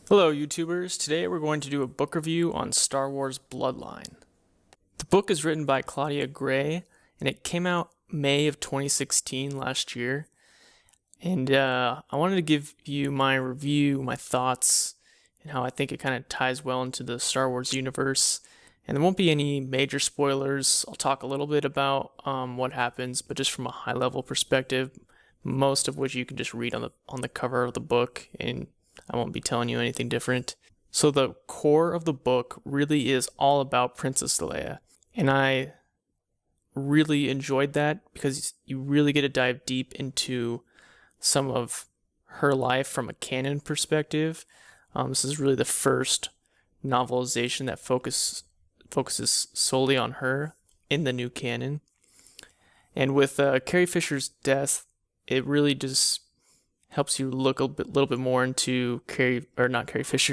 Hello YouTubers, today we're going to do a book review on Star Wars Bloodline. The book is written by Claudia Gray and it came out May of 2016 last year. And I wanted to give you my review, my thoughts, and how I think it kind of ties well into the Star Wars universe. And there won't be any major spoilers. I'll talk a little bit about what happens, but just from a high level perspective, most of which you can just read on the cover of the book, and I won't be telling you anything different. So the core of the book really is all about Princess Leia, and I really enjoyed that because you really get to dive deep into some of her life from a canon perspective. This is really the first novelization that focuses solely on her in the new canon. And with Carrie Fisher's death, it really just helps you look a little bit more into Princess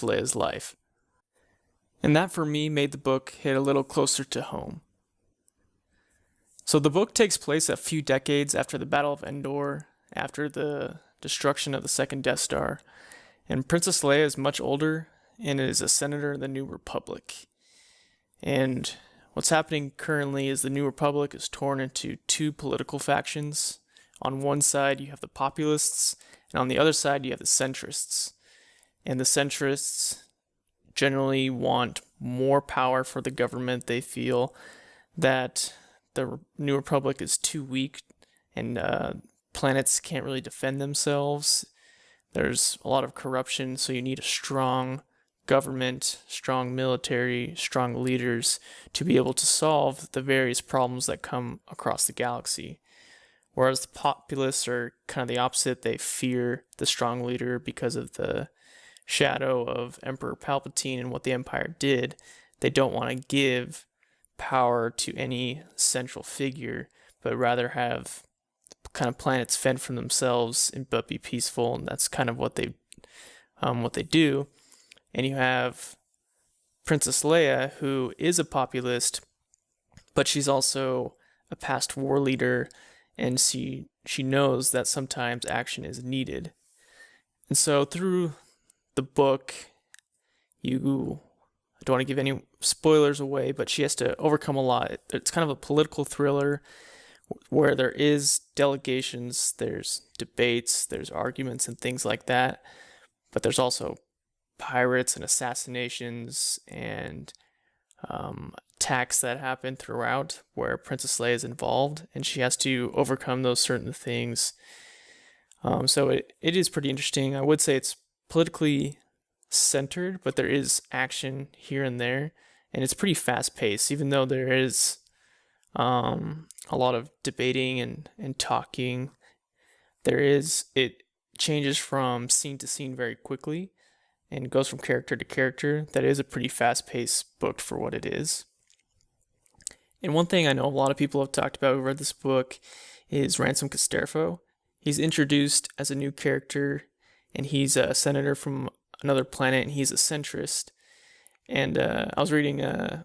Leia's life. And that for me made the book hit a little closer to home. So the book takes place a few decades after the Battle of Endor, after the destruction of the second Death Star, and Princess Leia is much older and is a senator in the New Republic. And what's happening currently is the New Republic is torn into two political factions. On one side, you have the populists, and on the other side, you have the centrists. And the centrists generally want more power for the government. They feel that the New Republic is too weak, and planets can't really defend themselves. There's a lot of corruption, so you need a strong government, strong military, strong leaders to be able to solve the various problems that come across the galaxy. Whereas the populists are kind of the opposite. They fear the strong leader because of the shadow of Emperor Palpatine and what the Empire did. They don't want to give power to any central figure, but rather have kind of planets fend for themselves but be peaceful, and that's kind of what they do. And you have Princess Leia, who is a populist, but she's also a past war leader, and she knows that sometimes action is needed. And so through the book, I don't want to give any spoilers away, but she has to overcome a lot. It's kind of a political thriller where there is delegations, there's debates, there's arguments and things like that, but there's also pirates and assassinations and attacks that happen throughout where Princess Leia is involved, and she has to overcome those certain things. So it is pretty interesting. I would say it's politically centered, but there is action here and there, and it's pretty fast paced, even though there is a lot of debating and talking. It changes from scene to scene very quickly and goes from character to character. That is a pretty fast-paced book for what it is. And one thing I know a lot of people have talked about who read this book is Ransom Casterfo. He's introduced as a new character, and he's a senator from another planet, and he's a centrist. And I was reading an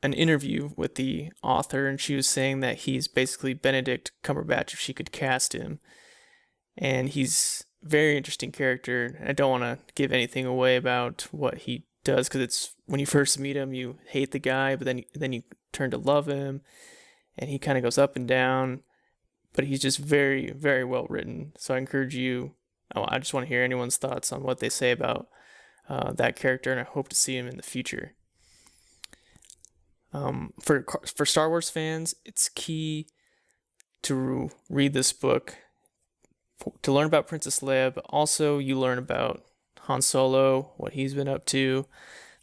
interview with the author, and she was saying that he's basically Benedict Cumberbatch if she could cast him. And he's a very interesting character. I don't want to give anything away about what he does, because it's when you first meet him, you hate the guy, but then you turn to love him, and he kind of goes up and down. But he's just very, very well written. So I encourage you. I just want to hear anyone's thoughts on what they say about that character, and I hope to see him in the future. For Star Wars fans, it's key to read this book to learn about Princess Leia, but also you learn about Han Solo, what he's been up to.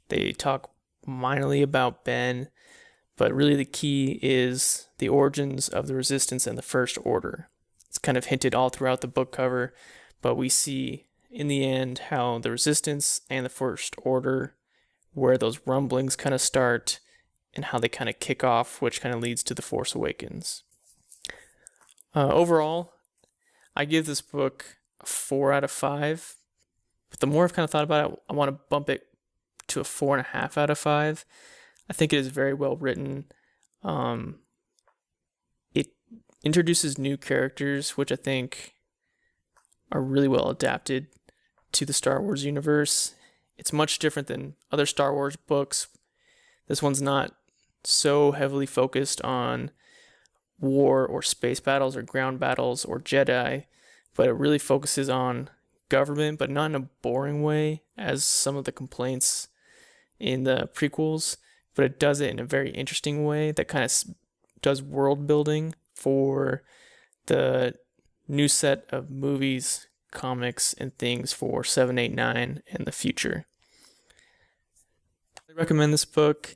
They talk minorly about Ben, but really the key is the origins of the Resistance and the First Order. It's kind of hinted all throughout the book cover, but we see in the end how the Resistance and the First Order, where those rumblings kind of start, and how they kind of kick off, which kind of leads to The Force Awakens. Overall, I give this book a 4 out of 5. But the more I've kind of thought about it, I want to bump it to a 4.5 out of 5. I think it is very well written. It introduces new characters, which I think are really well adapted to the Star Wars universe. It's much different than other Star Wars books. This one's not so heavily focused on war or space battles or ground battles or Jedi, but it really focuses on government, but not in a boring way as some of the complaints in the prequels, but it does it in a very interesting way that kind of does world building for the new set of movies, comics, and things for 7, 8, 9 and the future. I recommend this book.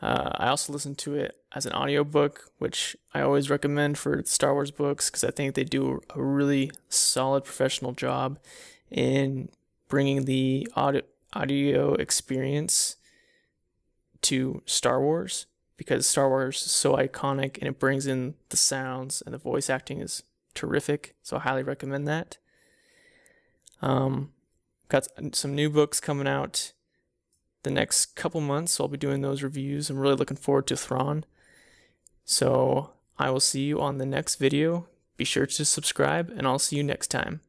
I also listened to it as an audiobook, which I always recommend for Star Wars books because I think they do a really solid professional job in bringing the audio experience to Star Wars, because Star Wars is so iconic and it brings in the sounds, and the voice acting is terrific, so I highly recommend that. Got some new books coming out the next couple months, so I'll be doing those reviews. I'm really looking forward to Thrawn. So I will see you on the next video. Be sure to subscribe, and I'll see you next time.